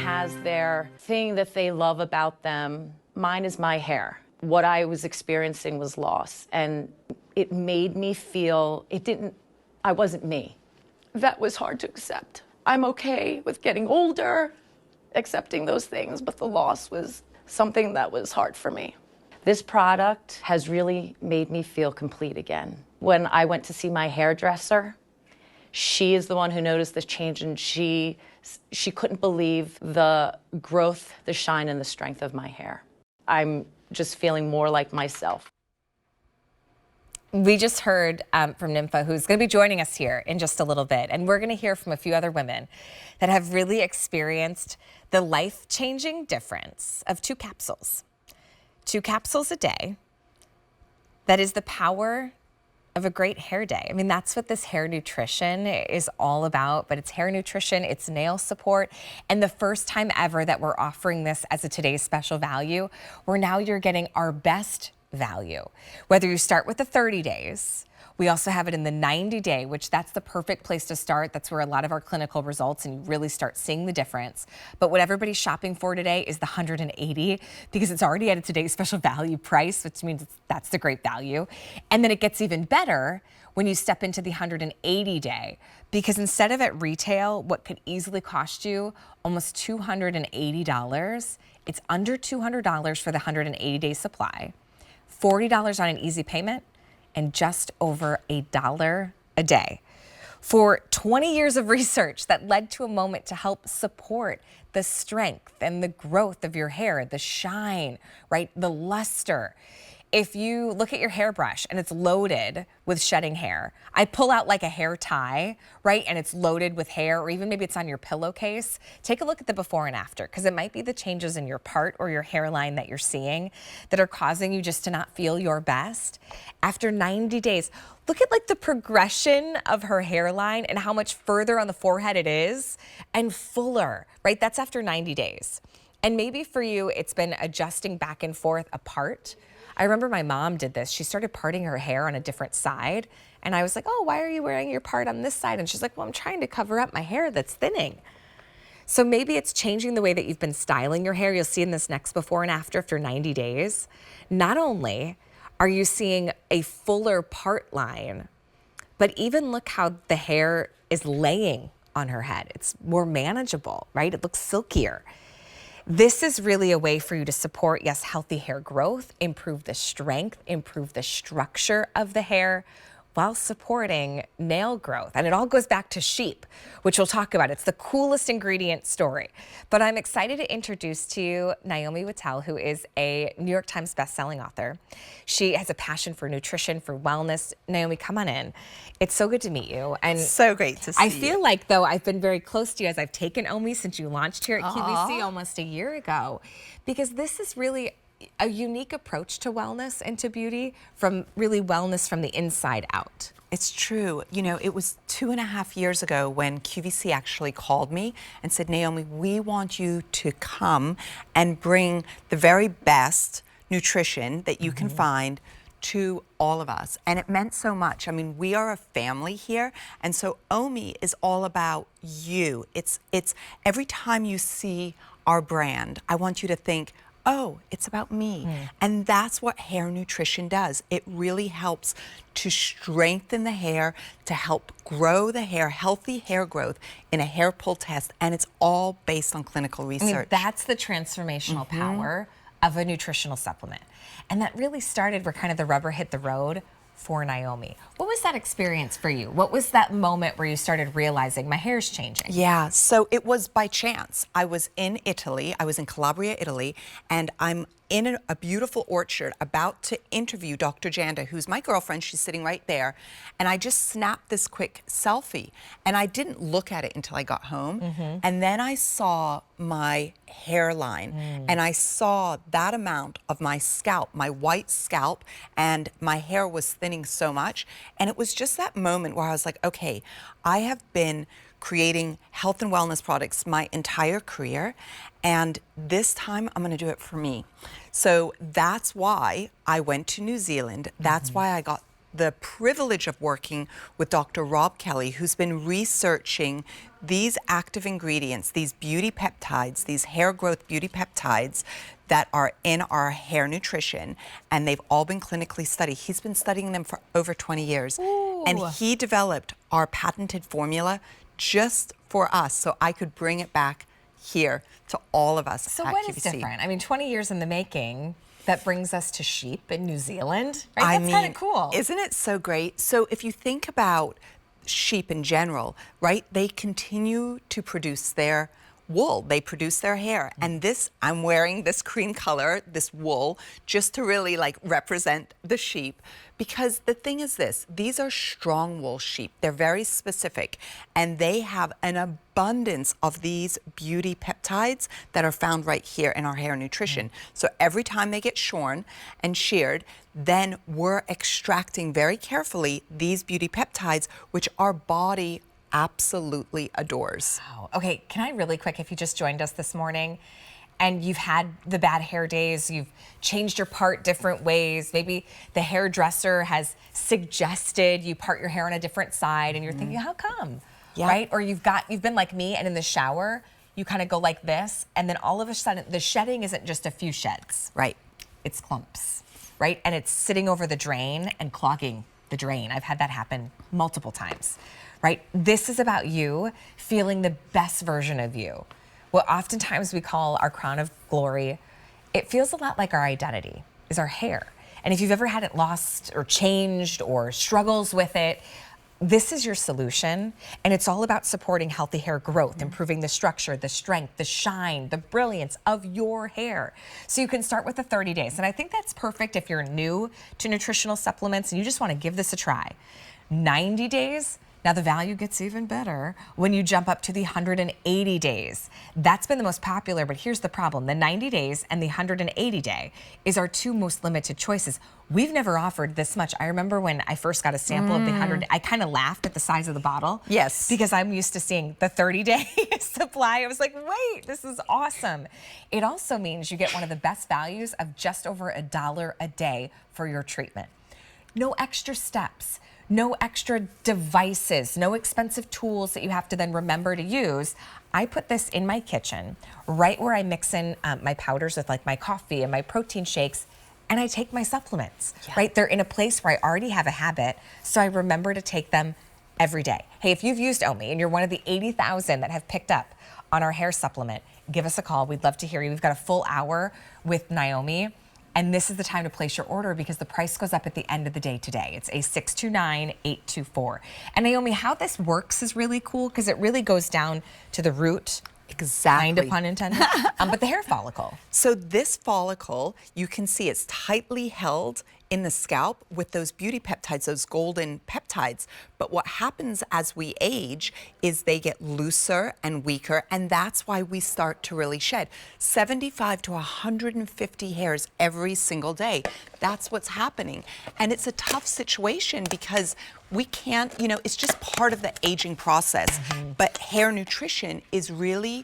has their thing that they love about them. Mine is my hair. What I was experiencing was loss, and it made me feel I wasn't me. That was hard to accept. I'm okay with getting older, accepting those things, but the loss was something that was hard for me. This product has really made me feel complete again. When I went to see my hairdresser, she is the one who noticed this change, and she couldn't believe the growth, the shine, and the strength of my hair. I'm just feeling more like myself. We just heard from Nympha, who's going to be joining us here in just a little bit. And we're going to hear from a few other women that have really experienced the life-changing difference of 2 capsules. 2 capsules a day. That is the power of a great hair day. I mean, that's what this hair nutrition is all about, but it's hair nutrition, it's nail support, and the first time ever that we're offering this as a today's special value, where now you're getting our best value. Whether you start with the 30 days, we also have it in the 90-day, which that's the perfect place to start. That's where a lot of our clinical results and you really start seeing the difference. But what everybody's shopping for today is the 180 because it's already at a today's special value price, which means that's the great value. And then it gets even better when you step into the 180-day, because instead of at retail, what could easily cost you almost $280, it's under $200 for the 180-day supply, $40 on an easy payment, and just over $1 a day. For 20 years of research that led to a moment to help support the strength and the growth of your hair, the shine, right? The luster. If you look at your hairbrush and it's loaded with shedding hair, I pull out like a hair tie, right? And it's loaded with hair, or even maybe it's on your pillowcase. Take a look at the before and after, because it might be the changes in your part or your hairline that you're seeing that are causing you just to not feel your best. After 90 days, look at like the progression of her hairline and how much further on the forehead it is and fuller, right? That's after 90 days. And maybe for you, it's been adjusting back and forth apart. I remember my mom did this. She started parting her hair on a different side. And I was like, oh, why are you wearing your part on this side? And she's like, well, I'm trying to cover up my hair that's thinning. So maybe it's changing the way that you've been styling your hair. You'll see in this next before and after 90 days. Not only are you seeing a fuller part line, but even look how the hair is laying on her head. It's more manageable, right? It looks silkier. This is really a way for you to support, yes, healthy hair growth, improve the strength, improve the structure of the hair, while supporting nail growth. And it all goes back to sheep, which we'll talk about. It's the coolest ingredient story. But I'm excited to introduce to you Naomi WellBeauty, who is a New York Times bestselling author. She has a passion for nutrition, for wellness. Naomi, come on in. It's so good to meet you. And so great to see you. I feel like, though, I've been very close to you as I've taken OMI since you launched here at QVC almost a year ago, because this is really a unique approach to wellness and to beauty, from really wellness from the inside out. It's true. You know, it was 2.5 years ago when QVC actually called me and said, Naomi, we want you to come and bring the very best nutrition that you can find to all of us. And it meant so much. I mean, we are a family here. And so OMI is all about you. It's every time you see our brand, I want you to think, oh, it's about me. And that's what hair nutrition does. It really helps to strengthen the hair, to help grow the hair, healthy hair growth in a hair pull test. And it's all based on clinical research. I mean, that's the transformational power of a nutritional supplement. And that really started where kind of the rubber hit the road for Naomi. What was that experience for you? What was that moment where you started realizing my hair's changing? Yeah, so it was by chance. I was in Italy, I was in Calabria, Italy, and I'm in a beautiful orchard about to interview Dr. Janda, who's my girlfriend. She's sitting right there. And I just snapped this quick selfie. And I didn't look at it until I got home. And then I saw my hairline. And I saw that amount of my scalp, my white scalp, and my hair was thinning so much. And it was just that moment where I was like, okay, I have been creating health and wellness products my entire career, and this time I'm going to do it for me. So that's why I went to New Zealand. That's why I got the privilege of working with Dr. Rob Kelly, who's been researching these active ingredients, these beauty peptides, these hair growth beauty peptides that are in our hair nutrition, and they've all been clinically studied. He's been studying them for over 20 years. Ooh. And he developed our patented formula just for us, so I could bring it back here to all of us So at what QVC. is different? I mean, 20 years in the making, that brings us to sheep in New Zealand, right? I That's mean, kind of cool. Isn't it so great? So if you think about sheep in general, right, they continue to produce their wool, they produce their hair. And this, I'm wearing this cream color, this wool, just to really like represent the sheep. Because the thing is this, these are strong wool sheep. They're very specific, and they have an abundance of these beauty peptides that are found right here in our hair nutrition. So every time they get shorn and sheared, then we're extracting very carefully these beauty peptides, which our body absolutely adores. Wow. Okay, can I really quick, if you just joined us this morning and you've had the bad hair days, you've changed your part different ways, maybe the hairdresser has suggested you part your hair on a different side and you're thinking, how come? Yeah. Right? Or you've been like me and in the shower, you kind of go like this, and then all of a sudden the shedding isn't just a few sheds. Right. It's clumps, right? And it's sitting over the drain and clogging the drain. I've had that happen multiple times, right? This is about you feeling the best version of you. What oftentimes we call our crown of glory, it feels a lot like our identity, is our hair. And if you've ever had it lost or changed or struggles with it, this is your solution. And it's all about supporting healthy hair growth, improving the structure, the strength, the shine, the brilliance of your hair. So you can start with the 30 days. And I think that's perfect if you're new to nutritional supplements and you just want to give this a try. 90 days. Now the value gets even better when you jump up to the 180 days. That's been the most popular, but here's the problem. The 90 days and the 180 day is our two most limited choices. We've never offered this much. I remember when I first got a sample of the 100, I kind of laughed at the size of the bottle. Yes. Because I'm used to seeing the 30-day supply. I was like, wait, this is awesome. It also means you get one of the best values of just over $1 a day for your treatment. No extra steps. No extra devices, no expensive tools that you have to then remember to use. I put this in my kitchen, right where I mix in my powders with like my coffee and my protein shakes, and I take my supplements, right? They're in a place where I already have a habit, so I remember to take them every day. Hey, if you've used OMI and you're one of the 80,000 that have picked up on our hair supplement, give us a call. We'd love to hear you. We've got a full hour with Naomi. And this is the time to place your order because the price goes up at the end of the day today. It's a 629-824. And Naomi, how this works is really cool because it really goes down to the root. Exactly. Kind of pun intended. But the hair follicle. So this follicle, you can see it's tightly held in the scalp with those beauty peptides, those golden peptides. But what happens as we age is they get looser and weaker, and that's why we start to really shed. 75 to 150 hairs every single day. That's what's happening. And it's a tough situation because we can't, you know, it's just part of the aging process. But hair nutrition is really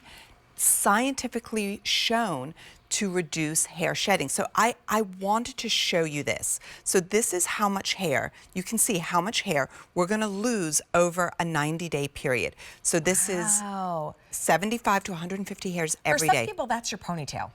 scientifically shown to reduce hair shedding. So I wanted to show you this. So this is how much hair, you can see how much hair we're gonna lose over a 90-day period. So this is 75 to 150 hairs every day. For some people, that's your ponytail.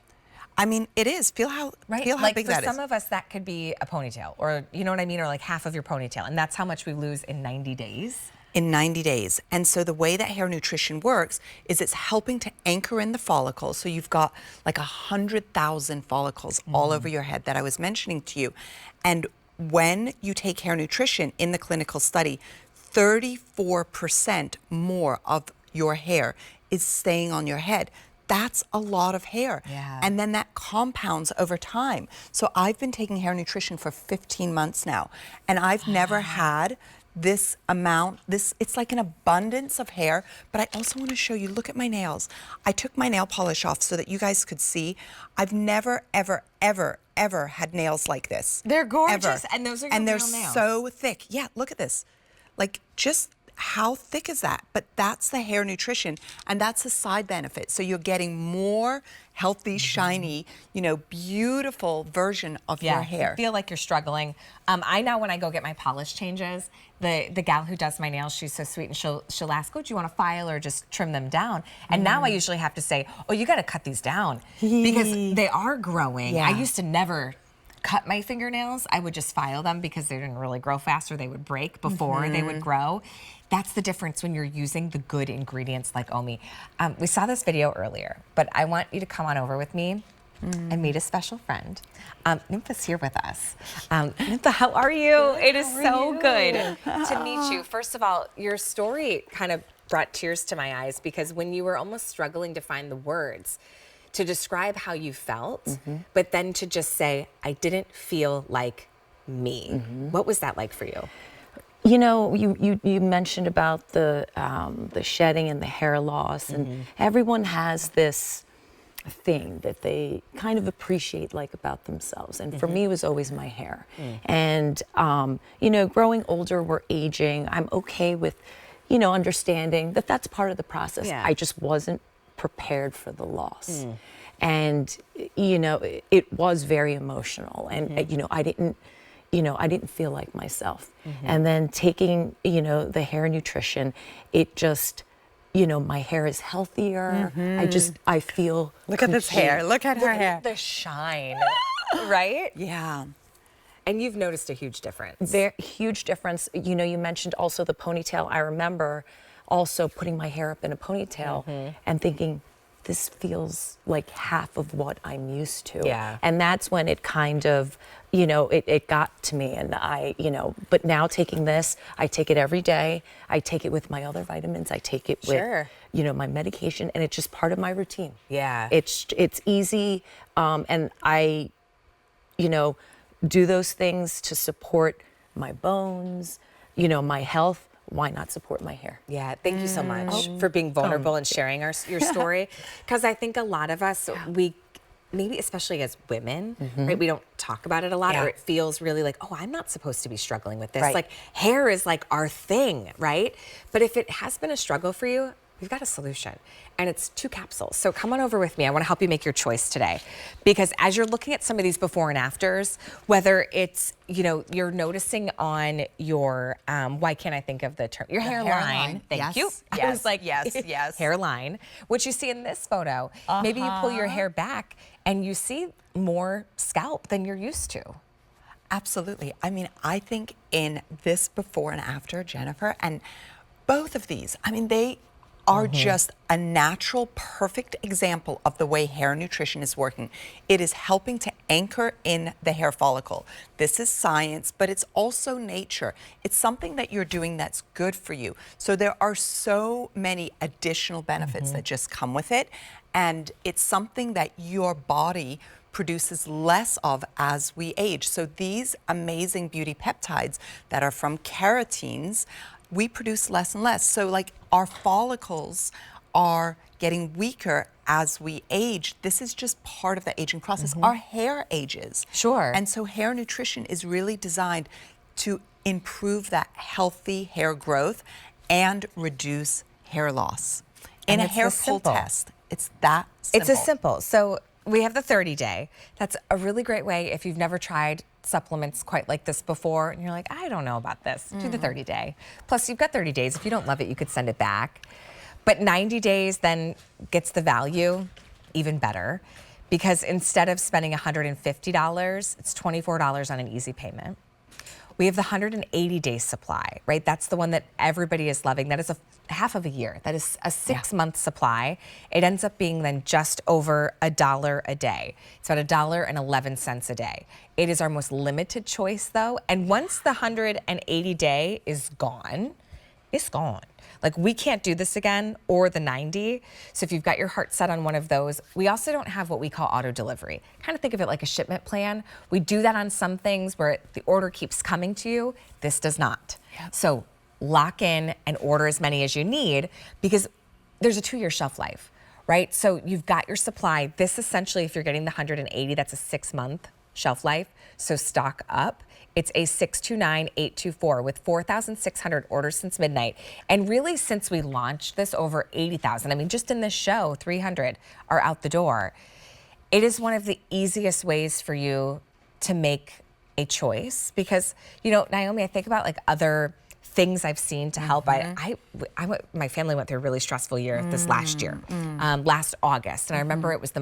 I mean, it is. Feel how, Right? feel how like big for that is. some of us, that could be a ponytail, or you know what I mean, or like half of your ponytail. And that's how much we lose in 90 days. In 90 days. And so the way that hair nutrition works is it's helping to anchor in the follicles. So you've got like 100,000 follicles all over your head that I was mentioning to you. And when you take hair nutrition in the clinical study, 34% more of your hair is staying on your head. That's a lot of hair. Yeah. And then that compounds over time. So I've been taking hair nutrition for 15 months now, and I've never had this amount, it's like an abundance of hair. But I also want to show you, look at my nails. I took my nail polish off so that you guys could see. I've never, ever, ever, ever had nails like this. They're gorgeous, Ever. and those are your And they're real nails. so thick. Yeah, look at this. Like, just how thick is that? But that's the hair nutrition, and that's a side benefit. So you're getting more healthy, shiny, you know, beautiful version of your hair. I feel like you're struggling. I know when I go get my polish changes, the gal who does my nails, she's so sweet, and she'll ask, "Oh, do you want to file or just trim them down?" And now I usually have to say, "Oh, you got to cut these down because they are growing." Yeah. I used to never cut my fingernails. I would just file them because they didn't really grow fast, or they would break before they would grow. That's the difference when you're using the good ingredients like OMI. We saw this video earlier, but I want you to come on over with me and meet a special friend. Nympha's here with us. Nympha, how are you? It is so good to meet you. First of all, your story kind of brought tears to my eyes because when you were almost struggling to find the words to describe how you felt, but then to just say, I didn't feel like me. What was that like for you? You know, you mentioned about the shedding and the hair loss, and everyone has this thing that they kind of appreciate like about themselves. And for me, it was always my hair. And, you know, growing older, we're aging. I'm okay with, you know, understanding that that's part of the process. Yeah. I just wasn't prepared for the loss. And, you know, it was very emotional. And, you know, I didn't feel like myself. And then taking, you know, the hair nutrition, it just, you know, my hair is healthier. I feel Look at this hair. Look at her hair. The shine, right? Yeah. And you've noticed a huge difference. Huge difference. You know, you mentioned also the ponytail. I remember also putting my hair up in a ponytail and thinking, this feels like half of what I'm used to. Yeah. And that's when it kind of, you know, it got to me. And I, you know, but now taking this, I take it every day. I take it with my other vitamins. I take it with, you know, my medication, and it's just part of my routine. Yeah. It's easy. And I, you know, do those things to support my bones, you know, my health. Why not support my hair? Yeah, thank you so much for being vulnerable and sharing your story. Because I think a lot of us, we, maybe especially as women, right, we don't talk about it a lot, or it feels really like, oh, I'm not supposed to be struggling with this. Right. Like, hair is like our thing, right? But if it has been a struggle for you, we've got a solution, and it's 2 capsules. So come on over with me. I want to help you make your choice today, because as you're looking at some of these before and afters, whether it's, you know, you're noticing on your, why can't I think of the term? Your hairline. Thank you. Yes. I was like, yes. hairline, which you see in this photo. Maybe you pull your hair back and you see more scalp than you're used to. Absolutely. I mean, I think in this before and after, Jennifer, and both of these, I mean, they are just a natural, perfect example of the way hair nutrition is working. It is helping to anchor in the hair follicle. This is science, but it's also nature. It's something that you're doing that's good for you. So there are so many additional benefits that just come with it, and it's something that your body produces less of as we age. So these amazing beauty peptides that are from keratins, we produce less and less. So like our follicles are getting weaker as we age. This is just part of the aging process. Our hair ages. Sure. And so hair nutrition is really designed to improve that healthy hair growth and reduce hair loss. In And a it's hair this pull simple. test, it's that simple. It's as simple. So we have the 30-day. That's a really great way if you've never tried supplements quite like this before and you're like, I don't know about this. Do the 30-day. Plus, you've got 30 days. If you don't love it, you could send it back. But 90 days then gets the value even better, because instead of spending $150, it's $24 on an easy payment. We have the 180-day supply, right? That's the one that everybody is loving. That is a half of a year. That is a 6-month supply. It ends up being then just over $1 a day. It's about $1.11 a day. It is our most limited choice, though. And once the 180-day is gone, it's gone. Like, we can't do this again, or the 90. So if you've got your heart set on one of those, we also don't have what we call auto delivery. Kind of think of it like a shipment plan. We do that on some things where the order keeps coming to you. This does not. So lock in and order as many as you need, because there's a 2-year shelf life, right? So you've got your supply. This essentially, if you're getting the 180, that's a 6-month shelf life, so stock up. It's a 629-824 with 4,600 orders since midnight. And really, since we launched this, over 80,000. I mean, just in this show, 300 are out the door. It is one of the easiest ways for you to make a choice because, you know, Naomi, I think about like other things I've seen to help. My family went through a really stressful year this last year, last August. And I remember it was the